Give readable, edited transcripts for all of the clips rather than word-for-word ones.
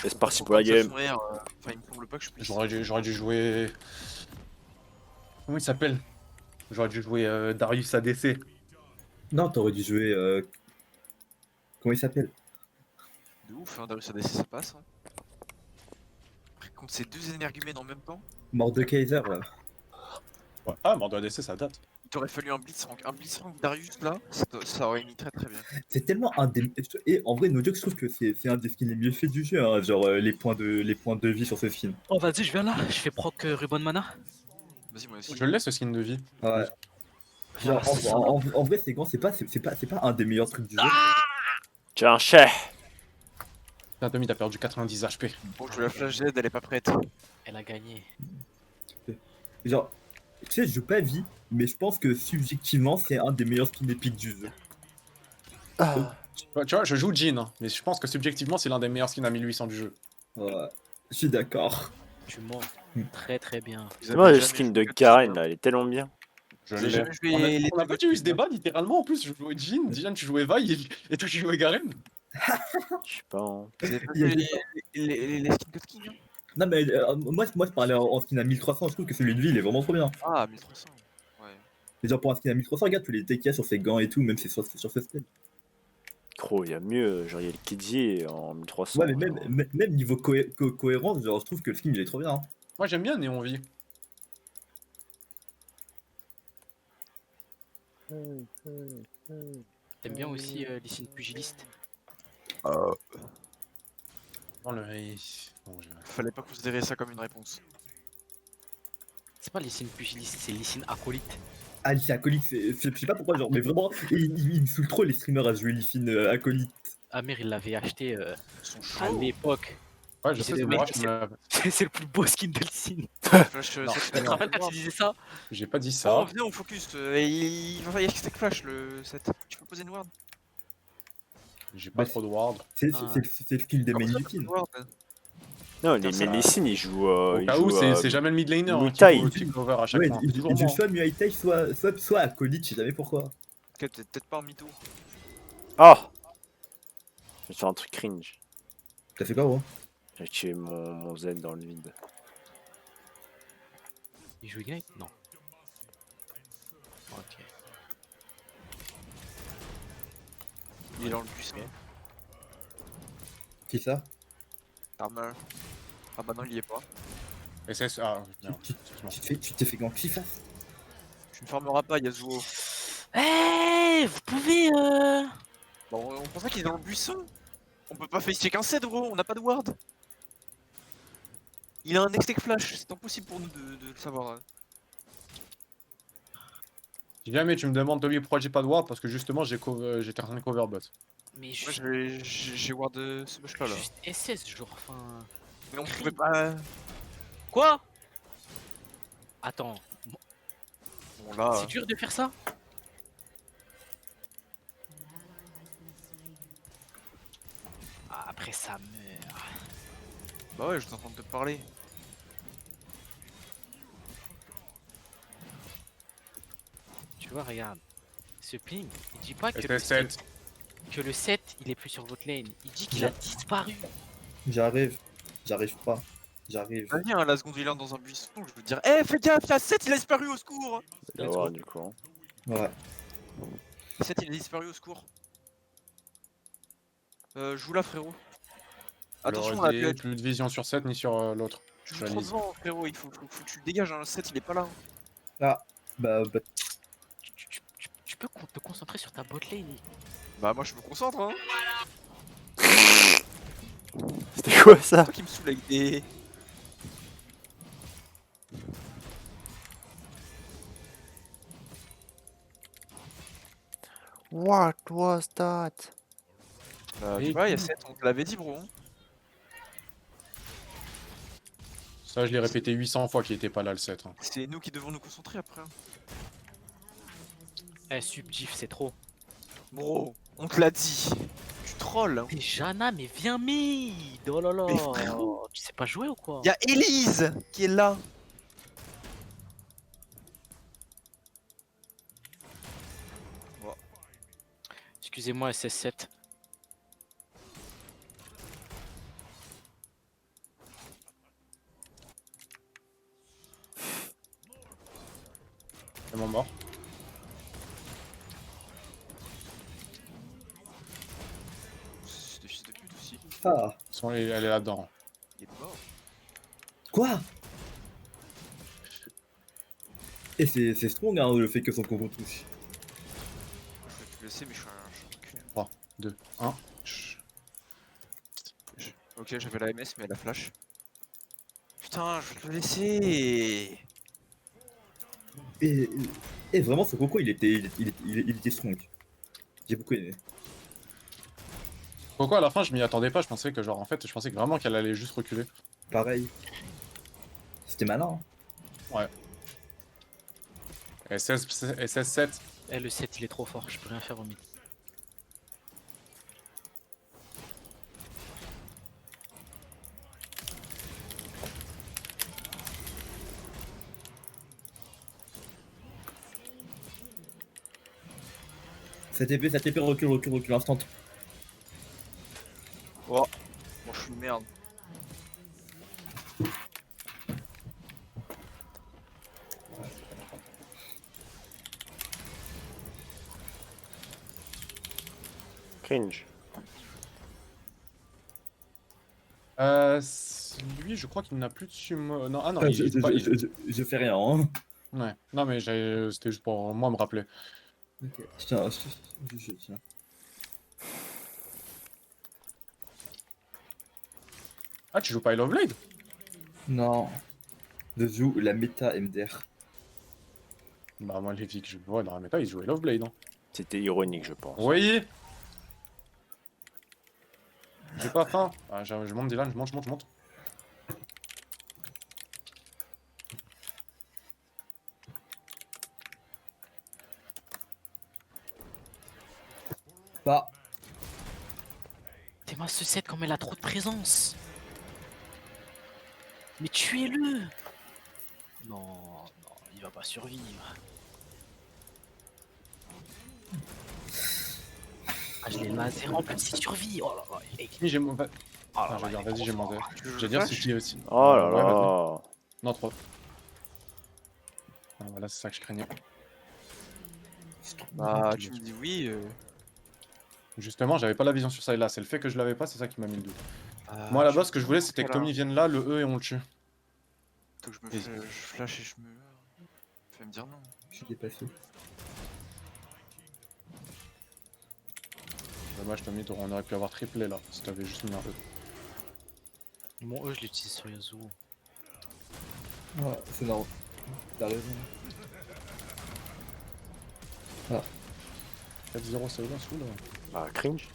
Et c'est parti pour la game. Enfin, il me semble pas que je puisse. J'aurais dû jouer. Comment il s'appelle? J'aurais dû jouer Darius ADC. Non, t'aurais dû jouer. Comment il s'appelle? De ouf, hein, Darius ADC ça passe. Hein. Après, contre ces deux énergumènes en même temps, Mordekaiser là. Ouais. Ah, Mort de ADC, ça date. il t'aurait fallu un Blitzcrank. Un Blitzcrank Darius là, ça aurait mis très très bien. C'est tellement un des. Et en vrai, no joke, je trouve que c'est un des skins les mieux faits du jeu. Hein. Genre les points de vie sur ce skin. Oh, vas-y, je viens là, je fais proc Ruban Mana. Vas-y, moi aussi. Je le laisse ce skin de vie. Ouais. Genre, en vrai, c'est grand, c'est pas un des meilleurs trucs du jeu. Tiens, un chef. Putain, Demi, t'as perdu 90 HP. Bon, je la flash Z, elle est pas prête. Elle a gagné. Genre, tu sais, je joue pas vie, mais je pense que subjectivement, c'est un des meilleurs skins épiques du jeu. Ouais, tu vois, je joue Jhin, hein, mais je pense que subjectivement, c'est l'un des meilleurs skins à 1800 du jeu. Ouais, je suis d'accord. Tu mens très très bien. Vous Moi, avez le jamais skin joué de que Karen, ça, là, il est tellement bien. Je J'ai l'ai. jamais joué les On a pas deux eu ce débat littéralement en plus. Je jouais Jhin, Diane tu jouais Vi et toi tu jouais Garen. Je sais pas. Hein. Vous avez pas Il y a joué des- les skins de King hein. Non, mais moi, je parlais en skin à 1300, je trouve que celui de vie, il est vraiment trop bien. Ah, 1300. Ouais. Mais genre, pour un skin à 1300, regarde tous les techs qu'il y a sur ses gants et tout, même sur ses spells. Gros, il y a mieux. Genre, il y a le Kidji en 1300. Ouais, mais même niveau cohérence, genre, je trouve que le skin, il est trop bien. Hein. Moi j'aime bien Néon Vi. T'aimes bien aussi les signes pugilistes. Dans le. Bon, Fallait pas considérer ça comme une réponse. C'est pas les signes pugilistes, c'est les signes acolytes. Ah, Lee Sin acolyte, je sais pas pourquoi, genre, mais vraiment, il me saoule trop les streamers à jouer Lee Sin acolyte. Amir il l'avait acheté Ils sont à chauds. l'époque. Ouais, je Mais sais, c'est c'est le moi, mec je me la- C'est le plus beau skin de Lee Flash, Non, set, Tu te rappelles quand tu disais ça? J'ai pas dit Oh, ça. viens, on focus. Il va falloir que flash le set. Tu peux poser une ward. J'ai pas trop de ward. C'est Ah. le skill des Comment main ça, Lee t'as pas Sin. de ward Non, les Putain, ça- Mélicines, ils jouent. Au Ils cas où, jouent c'est jamais le mid laner Muay-Thai. qui cover à chaque Ouais, fois. il Toujours joue moi. soit Muay Thai, soit acolyte, je sais jamais pourquoi. Ok, t'es peut-être pas en mytho. Ah! Je vais faire un truc cringe. T'as fait quoi, gros? J'ai tué mon zen dans le vide. Il joue Ignite? Non. Ok. Il est dans le bus. Hein. Qui ça? Armor. Ah bah non, il y est pas. SS. Ah, merde. Tu Excuse-moi. t'es fait gant qui ça? Tu ne farmeras pas, Yasuo. Eh, vous pouvez Bon, on pensait qu'il est dans le buisson. On peut pas face check un set, gros, on n'a pas de ward. Il a un next flash, c'est impossible pour nous de le savoir. Hein. Si jamais tu me demandes, Toby, pourquoi j'ai pas de ward, parce que justement, j'étais en train de cover bot. Mais Moi j'ai ward ce bush là. juste SS genre enfin. Mais on pouvait pas. Quoi? Attends, Bon là. c'est dur de faire ça? Ah, après ça meurt. Bah ouais, je suis en train de te parler. Tu vois, regarde. Ce ping, il dit pas que SS7. que le 7 il est plus sur votre lane. Il dit qu'il a disparu. J'arrive pas. J'arrive. Vas-y, hein, la seconde il est dans un buisson, je veux dire. Eh, fais gaffe, il y a 7, il a disparu au secours. D'avoir du coup. Hein. Ouais. 7, il a disparu au secours. Joue là, frérot. Attention, Alors, là, plus de vision sur 7 ni sur l'autre. tu joues trop devant, frérot. Il faut que tu le dégages. Hein. Le 7, il est pas là. Bah, Tu peux te concentrer sur ta bot lane. Bah, moi, je me concentre. Hein. C'était quoi ça? C'est toi qui me saoule avec des. What was that? Tu vois, il y a 7, on te l'avait dit, bro. Hein. Ça, je l'ai répété 800 fois qu'il était pas là le 7. Hein. C'est nous qui devons nous concentrer après. Hein. Eh, subjif, c'est trop. Bro, on te l'a dit. Tu trolls. Hein. Mais Jana, mais viens mid. Oh là là. Mais frérot. Tu sais pas jouer ou quoi? Y'a Elise qui est là. Excusez-moi, SS7. tellement mort. C'est des fils de pute aussi. Ah, Elle est là-dedans. Il est mort. quoi? Et c'est strong hein, le fait que son concours touche. Je vais te laisser, mais je suis un cul. 3, 2, 1. Ok, j'avais la MS, mais la flash. Putain, je vais te le laisser. Et, et vraiment, ce Coco, il était strong. J'ai beaucoup aimé. Pourquoi à la fin je m'y attendais pas, je pensais que genre en fait je pensais que vraiment qu'elle allait juste reculer. Pareil. C'était malin. Hein. SS7. Eh, le 7 il est trop fort, je peux rien faire au mid. Cette épée, recule, instant. Oh, bon, je suis une merde. Cringe. Lui je crois qu'il n'a plus de sumo. Non, ah non, Ah, il je fais rien. Hein. Ouais, non mais c'était juste pour moi me rappeler. Ok. Tiens. Ah, tu joues pas I Love Blade? Non. Je joue la méta MDR. Bah, moi, les filles que je vois dans la méta, ils jouent I Love Blade. Hein. C'était ironique, je pense. Vous voyez? J'ai pas faim. Ah, je monte, Dylan, je monte. Bah, T'es moi ce 7 comme elle a trop de présence. Mais tuez-le. Non, il va pas survivre. Ah, je l'ai laser en plus, il survit. Oh là là, Oui, j'ai mon. oh là Ah, là, je vais dire, il est vas-y, j'ai trop monté. fort. Je vais dire c'est qui aussi. Oh là Ouais, vas-y. là. Non, 3. Ah, voilà, c'est ça que je craignais. Bah, tu me dis oui. Justement, j'avais pas la vision sur ça et là, c'est le fait que je l'avais pas, c'est ça qui m'a mis le doute. Ah, Moi, à la tu base, me ce que je dis voulais, dans c'était ce que cas-là. Tommy vienne là, le E et on le tue. Faut que Vas-y. je flash et je me. Fais me dire non. je suis dépassé. Dommage, Tommy, on aurait pu avoir triplé là, si t'avais juste mis un E. Mon E, je l'utilise sur Yasuo. Ouais, c'est normal. T'as raison. 4-0, c'est bien, sous là. Ah, cringe.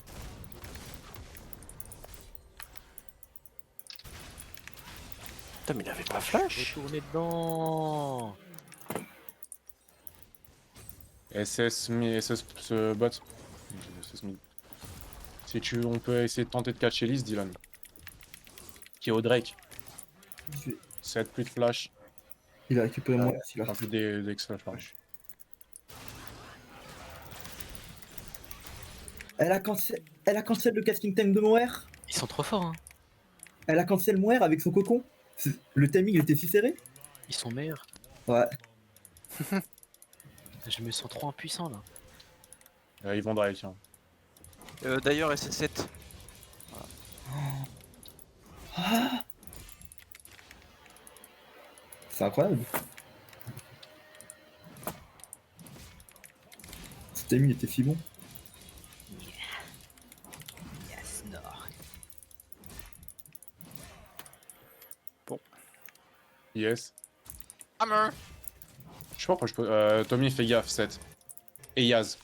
Putain, mais il avait pas flash. Retournez dedans. SS ce bot. SS mid. Si on peut essayer de tenter de catcher Elise, Dylan. Qui est au Drake. Je vais- 7 plus de flash. Il a récupéré mon S, là. Enfin, plus d'X-flash, pardon. Elle a cancel le casting time de mon R. Ils sont trop forts, hein. Elle a cancel mon R avec son cocon. Le timing il était si serré. Ils sont meilleurs. Ouais. Je me sens trop impuissant là. Ils vont Drake. Hein. D'ailleurs, SS7. C'est incroyable. Ce timing était si bon. Yes, Nord. Yes. Hammer. Je sais pas pourquoi je peux. Tommy, fais gaffe, 7. Et Yaz.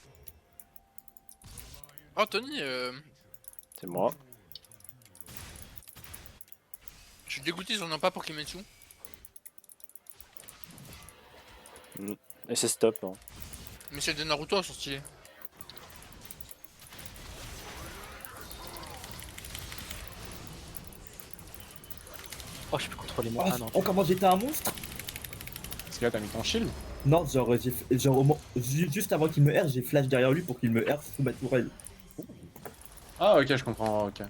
Oh Tony, C'est moi. je suis dégoûté, ils en ont pas pour Kimetsu. Et c'est stop. Hein. Mais celles de Naruto elles sont stylées. Oh, je peux contrôler mon. Oh, Ah non. oh, comment j'étais un monstre. Est-ce que là, t'as mis ton shield? Non, genre juste avant qu'il me R, j'ai flash derrière lui pour qu'il me R sous ma tourelle. Ah, ok, je comprends. Ok.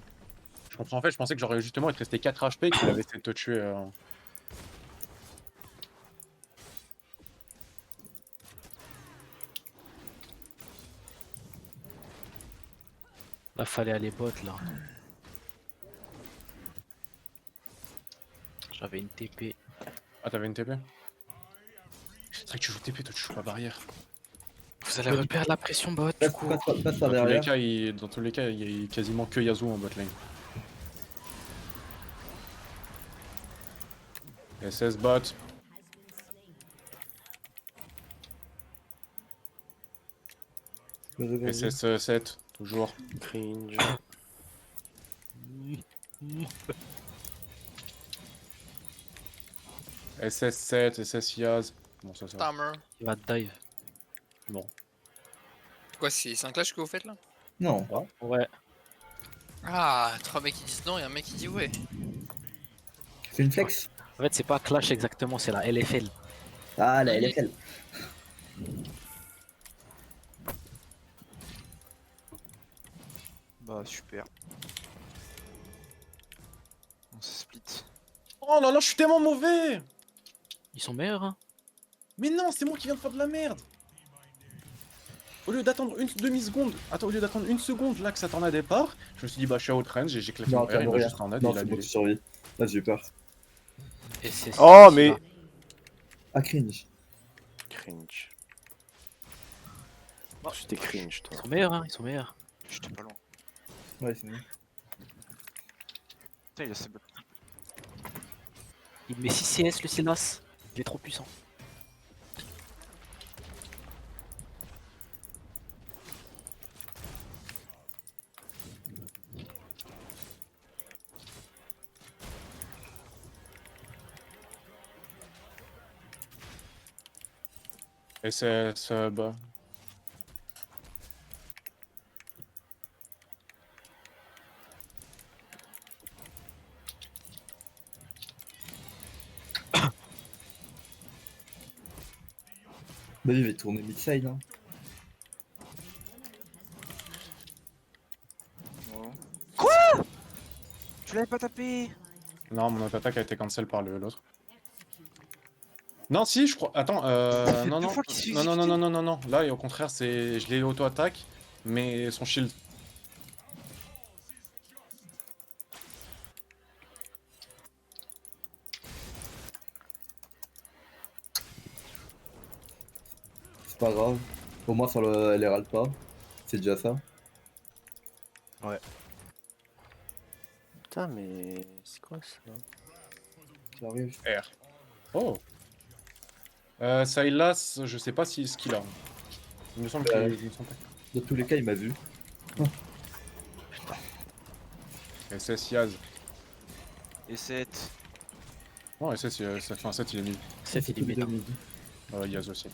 Je comprends. En fait, je pensais que j'aurais justement, il te restait 4 HP et qu'il avait essayé de te tuer. Là, fallait aller bot là. J'avais une TP. Ah, t'avais une TP? C'est vrai que tu joues TP, toi tu joues pas barrière. Vous allez reperdre la pression bot du Passe, coup. passe par Dans tous les derrière. cas, dans tous les cas, il y a quasiment que Yasuo en bot lane. SS bot. SS 7, toujours. Cringe. SS 7, SS Yaz. Bon, ça va. Timer. Il va dive. Bon. Quoi, c'est un clash que vous faites là? Non. Ouais. Ah, 3 mecs qui disent non et un mec qui dit ouais. C'est une flex. En fait, c'est pas Clash exactement, c'est la LFL. Ah, la Oui. LFL. Bah super. On se split. Oh là là, je suis tellement mauvais! Ils sont meilleurs, hein. Mais non, c'est moi qui viens de faire de la merde! Au lieu d'attendre une demi-seconde, attends, au lieu d'attendre une seconde là que ça t'en a départ, je me suis dit bah je suis à outrange, j'ai claqué Non, mon père, t'as il m'a mourir. juste en aide, Non, il a c'est bon, annulé. tu survis. Là, j'ai eu peur. Et c'est Oh, c'est mais- là. Ah, cringe. Cringe. C'était cringe, toi. Ils sont meilleurs, hein. Ils sont meilleurs. J'étais pas loin. Ouais, c'est bon. Putain, il a ses bottes. Il met 6 CS le Silas. Il est trop puissant. SS bah. Bah, il va tourner mid-side. Hein. Tu l'avais pas tapé? Non, mon auto-attaque a été cancel par l'autre. Non, si, je crois. Attends, fait non, deux non. fois qu'il se fait Non, non, non, exécuter. non, non, non, non. Là, et au contraire, c'est. Je l'ai auto-attaque, mais son shield. C'est pas grave. Au moins, ça elle les râle pas. C'est déjà ça. Putain, mais c'est quoi ça? J'arrive. R. Oh. Sylas, je sais pas si ce qu'il a. Il me semble qu'il. il me semble pas. Dans tous les cas, il m'a vu. SS Yaz. Et 7. Non, SS, ça fait un 7, il est nul. 7 il est méta. Yaz aussi.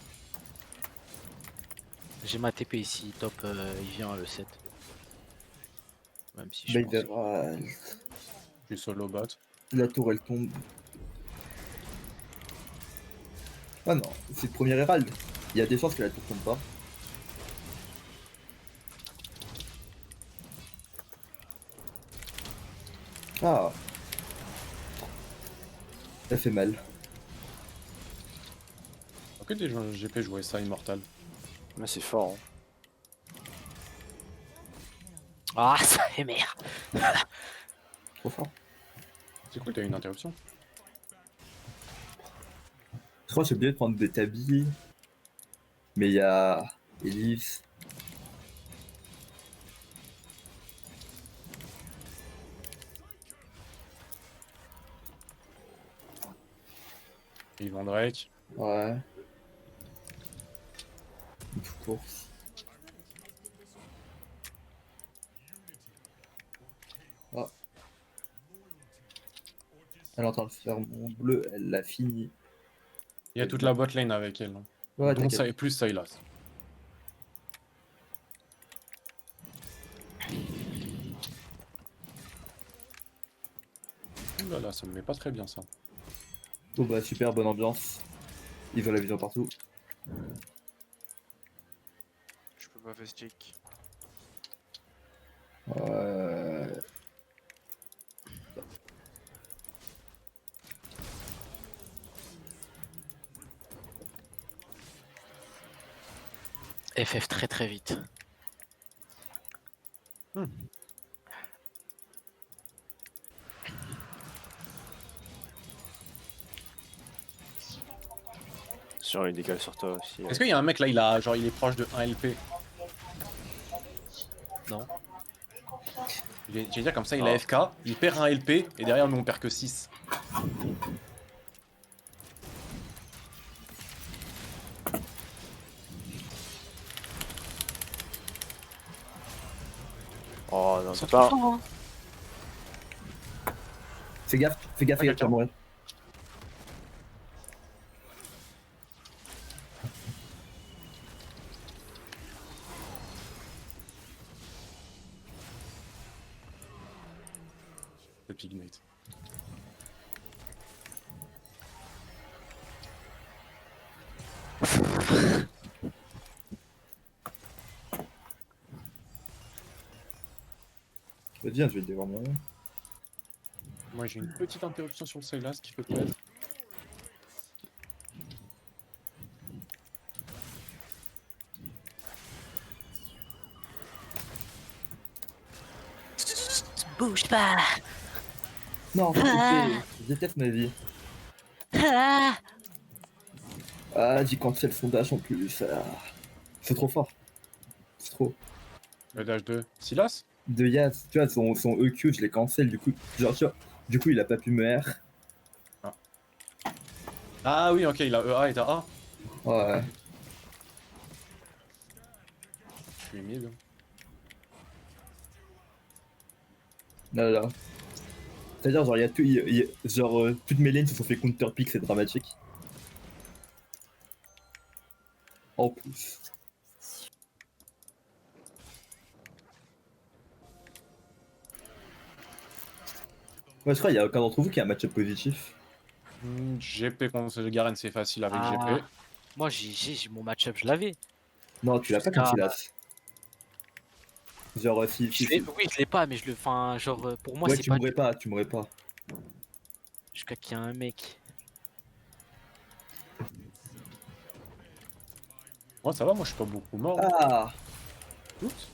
J'ai ma TP ici, top, il vient le 7. Même si je Bah, il pense. verra. Je suis solo bot. La tour, elle tombe. Ah non, c'est le premier Herald. Il y a des chances que la tour tombe pas. Ah. Ça fait mal. Ok, des gens GP jouer ça Immortal. Mais c'est fort, hein. Ah, ça est merde. Trop fort. C'est cool, t'as eu une interruption. Je crois que j'ai oublié de prendre des tabis. Mais il y a Elise. Ils vont Drake. Ouais. Une course. Ah. Elle est en train de faire mon bleu, elle l'a fini. Il y a toute la bot lane avec elle. Ouais, Donc t'inquiète. ça et plus Sylas. Ouh là là, ça me met pas très bien ça. Bon bah super, bonne ambiance. Ils ont la vision partout. Je peux pas faire stick. FF très très vite. Attention, il décale sur toi aussi. Est-ce qu'il y a un mec là, il a genre il est proche de 1 LP? Non. J'ai dire comme ça, il Ah. a FK, il perd 1 LP et derrière nous on perd que 6. Oh non, Ils sont c'est pas. trop forts, hein. Fais gaffe, fais gaffe, tu vas mourir. Le Pignate. Vas-y, hein, je vais te dire moi. Moi j'ai une petite interruption sur le Sylas qui peut peut-être. Bouge pas. Non, s'il te plaît, je déteste ma vie. Ah, j'ai cancel le sondage en plus. Ah. C'est trop fort. C'est trop. Le dash de Sylas? De Yaz, tu vois, son EQ, je l'ai cancel, du coup, genre, tu vois, du coup, il a pas pu me R. Ah oui, ok, il a EA et t'as A. Ouais. Je suis mid. Là, là. C'est-à-dire, genre, il y a tout, genre, toutes mes lanes se sont fait counter pick, c'est dramatique. En plus. Ouais, je crois qu'il y a aucun d'entre vous qui a un match-up positif. GP contre Garen, c'est facile avec Ah. GP. Moi, j'ai mon match-up, je l'avais. Non, tu l'as pas comme Jusqu'à- Silas. Genre, si, Je l'ai- Oui, je l'ai pas, mais je le. Enfin, genre, pour moi, ouais, c'est tu pas. mourrais pas, tu mourrais pas. Jusqu'à qu'il y a un mec. Moi ça va, moi je suis pas beaucoup mort. Ah Oups.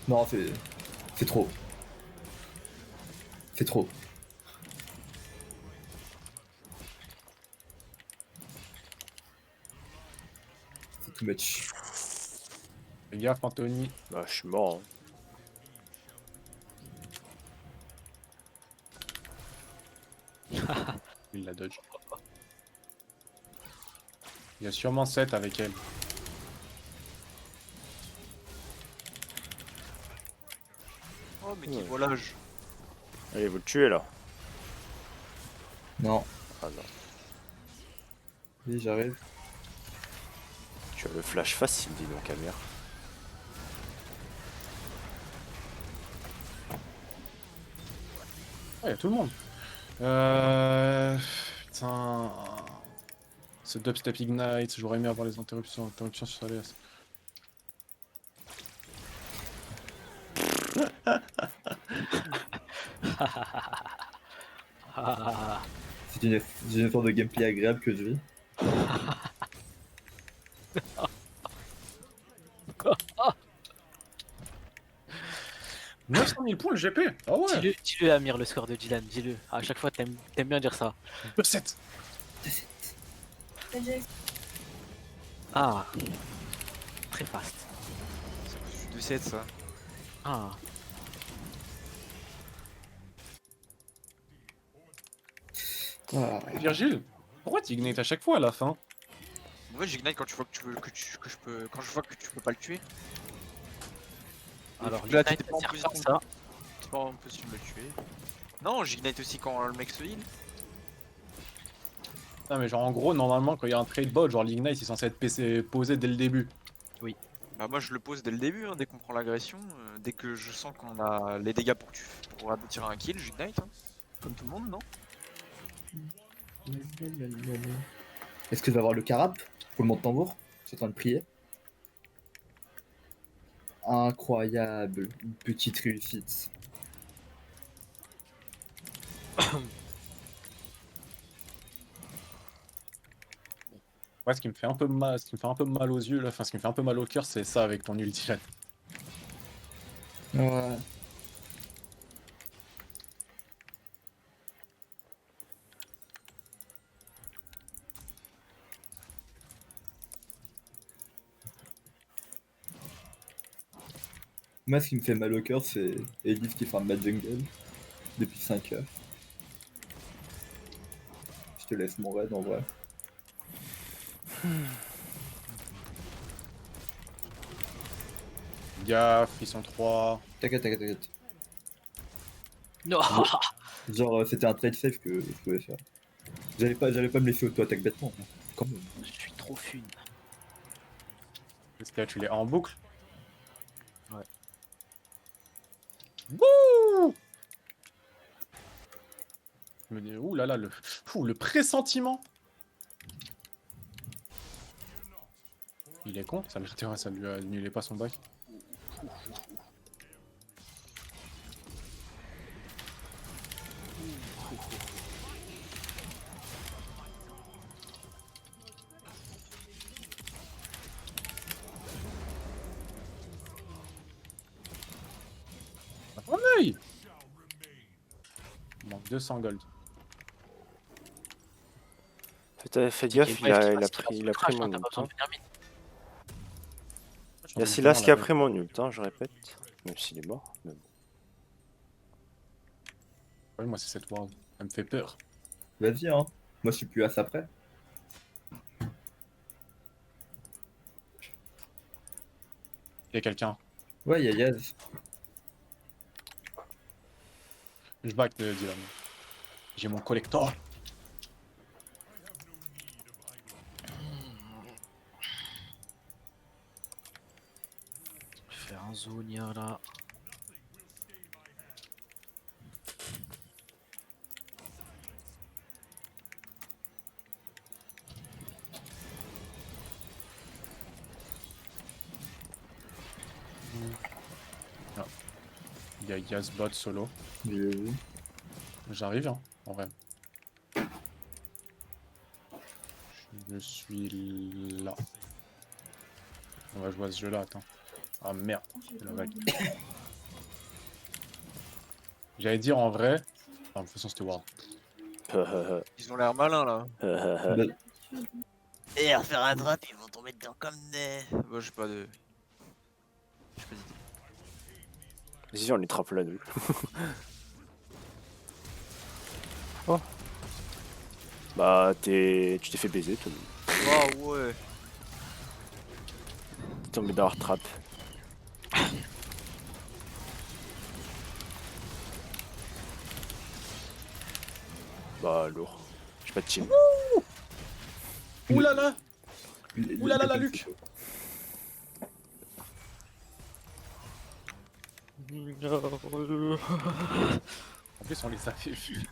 Non, c'est trop. C'est trop. C'est too much. Fais gaffe Anthony. Bah, je suis mort. Hein. Il la dodge. Il y a sûrement 7 avec elle. Oh, mais qui Ouais. volage. Allez, vous le tuez là. Non. Ah non. Oui, j'arrive. Tu as le flash facile, dis donc, Amir. Ah, il y a tout le monde. Putain. Ce dubstep ignite, j'aurais aimé avoir les interruptions sur Alias. Ah. C'est une sorte de gameplay agréable que je vis. 900 000 points le GP. Ah ouais. Dis-le, Amir, le score de Dylan, dis-le. À chaque fois, t'aimes bien dire ça. 7. Ah. Très fast. C'est du 7 ça. Ah. Ah. Virgile, pourquoi tu ignites à chaque fois à la fin? En fait, j'ignite quand tu vois que tu veux que je peux quand je vois que tu peux pas le tuer. Alors, Là, l'ignite, t'étais pas en sert position. à ça. C'est pas en position de le tuer. Non, j'ignite aussi quand le mec se heal. Non mais genre en gros normalement quand il y a un trade bot genre l'ignite il est censé être posé dès le début. Bah moi je le pose dès le début, hein, dès qu'on prend l'agression, dès que je sens qu'on a les dégâts pour aboutir à un kill, j'ignite, hein. Comme tout le monde, non? Est-ce que je vais avoir le carap pour le monde tambour? Je suis en train de prier. Incroyable. Une petite réussite. Ouais, ce qui me fait un peu mal, ce qui me fait un peu mal aux yeux là, enfin ce qui me fait un peu mal au cœur c'est ça avec ton ulti là. Ouais. Moi, ce qui me fait mal au cœur, c'est Elise qui farm ma jungle depuis 5 heures. Je te laisse mon raid en vrai. Gaffe, ils sont 3. T'inquiète. Non. Genre, c'était un trade safe que je pouvais faire. J'allais pas me laisser auto-attaque bêtement. Quand même. Je suis trop fune. Est-ce que tu l'es en boucle? Ouais. Wouh! Je me dis, ouh là là, le pressentiment. Il est con, ça lui a annulé pas son bac. À ton œil! Il manque 200 gold. Fais gaffe, il a pris mon ult. Hein. Il y a Silas qui a pris mon ult, hein, je répète. Même s'il est mort. Mais bon. Ouais, moi, c'est cette ward. Elle me fait peur. Vas-y, hein. Moi, je suis plus à ça près. Il y a quelqu'un. Ouais, y'a Yaz. Je back de Dylan. J'ai mon collector. Je vais faire un Zonia là. Il y a Yazbot solo. J'ai vu. J'arrive, hein, en vrai. Je suis là. On va jouer à ce jeu-là, attends. Ah merde, la vague. J'allais dire en vrai. Ah, de toute façon, c'était Ward. Ils ont l'air malins là. Bah, Et à faire un drap, ils vont tomber dedans comme des. Bah, j'ai pas de. J'ai pas d'idée. Vas-y, on les trappe là, nous. Oh. Bah, tu t'es fait baiser, toi. Waouh, ouais. T'es tombé dans leur trappe. Bah, lourd. J'ai pas de team. Ouh là là! il- Ouh là là, la il- Luc! En plus, on les a fait fuir.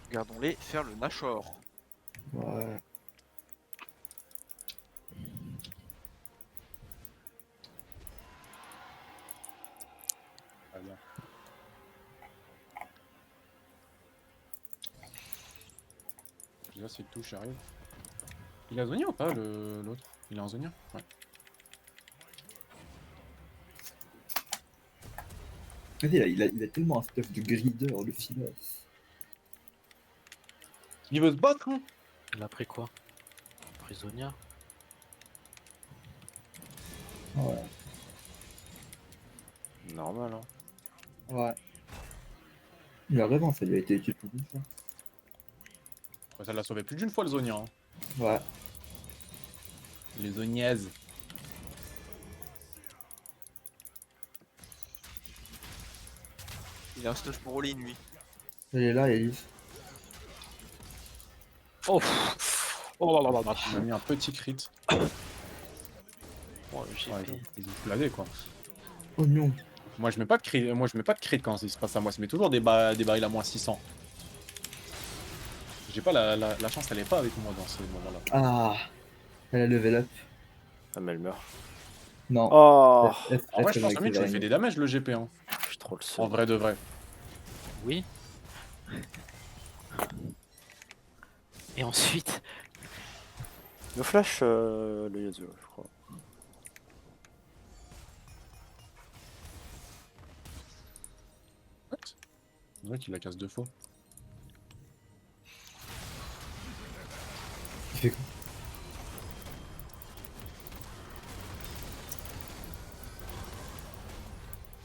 Regardons-les faire le Nashor. Ouais. Ah, bien. Déjà, s'il touche, j'arrive. Il a Zonia ou pas, l'autre? Il est en Zonia? Ouais. Vas-y, là, il a tellement un stuff de grider, le Silas. Il veut se battre, hein? Il a pris quoi? Prisonnier. Ouais. Normal, hein. Ouais. Il a raison, ça lui a été utile plus d'une fois. Ouais, ça l'a sauvé plus d'une fois, le Zonia. Hein. Ouais. Les Zoniaises. Il a un stuff pour all-in lui. Elle est là, Elise. Oh. Oh là là là, il m'a mis un petit crit. Oh, le GP. Ouais, ils ont fladé, quoi. Oh non. Moi, je mets pas de crit quand il se passe à moi. Je mets toujours des barils à moins 600. J'ai pas la chance, elle est pas avec moi dans ce moment-là. Ah. Elle a level up. Ah, mais elle meurt. Non. Oh, En vrai, je pense que que tu lui fais des damages, le GP. Hein. je suis trop le En seul. vrai de vrai. Oui. Et ensuite, Le flash, le Yasuo, je crois. C'est vrai qu'il la casse 2 fois. fait quoi?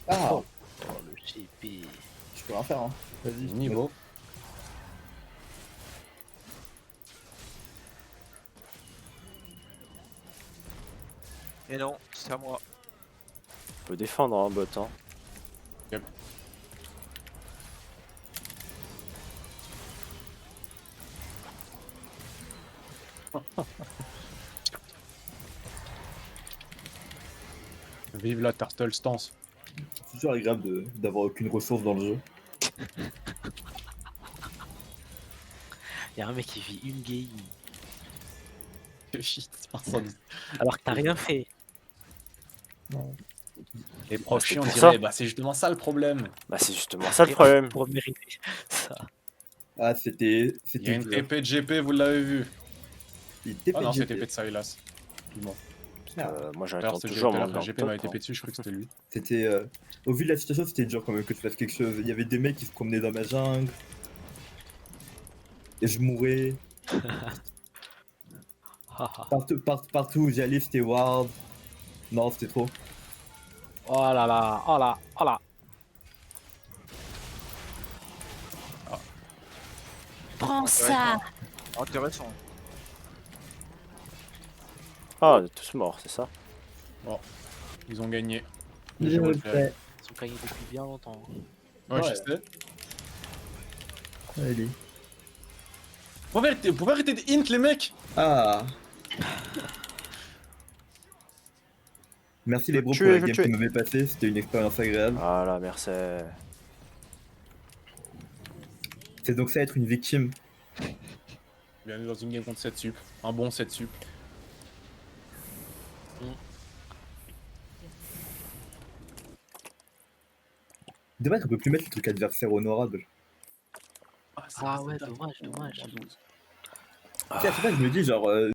Ah, Oh, le GP. je peux rien faire, hein. Vas-y. Niveau. Et non, c'est à moi. On peut défendre un bot. Hein. Vive la turtle stance. C'est toujours agréable d'avoir aucune ressource dans le jeu. Y'a un mec qui vit une game Shit, incendie. alors que t'as rien fait. Les profs chiants pour diraient, ça. bah c'est justement ça le problème. Bah c'est justement ça le problème. Pour mériter ça. Ah, c'était. Il y a une dur. TP de GP, vous l'avez vu. Il était Ah non, c'est PGP. TP de Silas. Bon. Moi Alors, j'attends c'est toujours GP, mon après GP m'avait top, TP dessus, je crois que c'était lui. C'était. Au vu de la situation, c'était dur quand même que tu fasses quelque chose. Il y avait des mecs qui se promenaient dans ma jungle. Et je mourais. Haha. Partout où j'allais, c'était ward. Non, c'était trop. Oh là là, oh là, oh là. Prends ça. Intéressant. Ah, on est tous morts, c'est ça. Ils ont gagné. Je Je le le fais. fais. Ils sont gagnés depuis bien longtemps. Ouais, je Ouais. sais. Allez. Vous pouvez arrêter de hint les mecs. Ah. Merci les bros Je pour la tuer, je game que tuer. m'avez passé, c'était une expérience agréable. Voilà, merci. C'est donc ça être une victime. Bienvenue dans une game contre 7 sup. Un bon 7 sup. Dommage qu'on peut plus mettre les trucs adversaires honorables. Ah ouais, dommage, dommage. Tu sais, à chaque fois, je me dis genre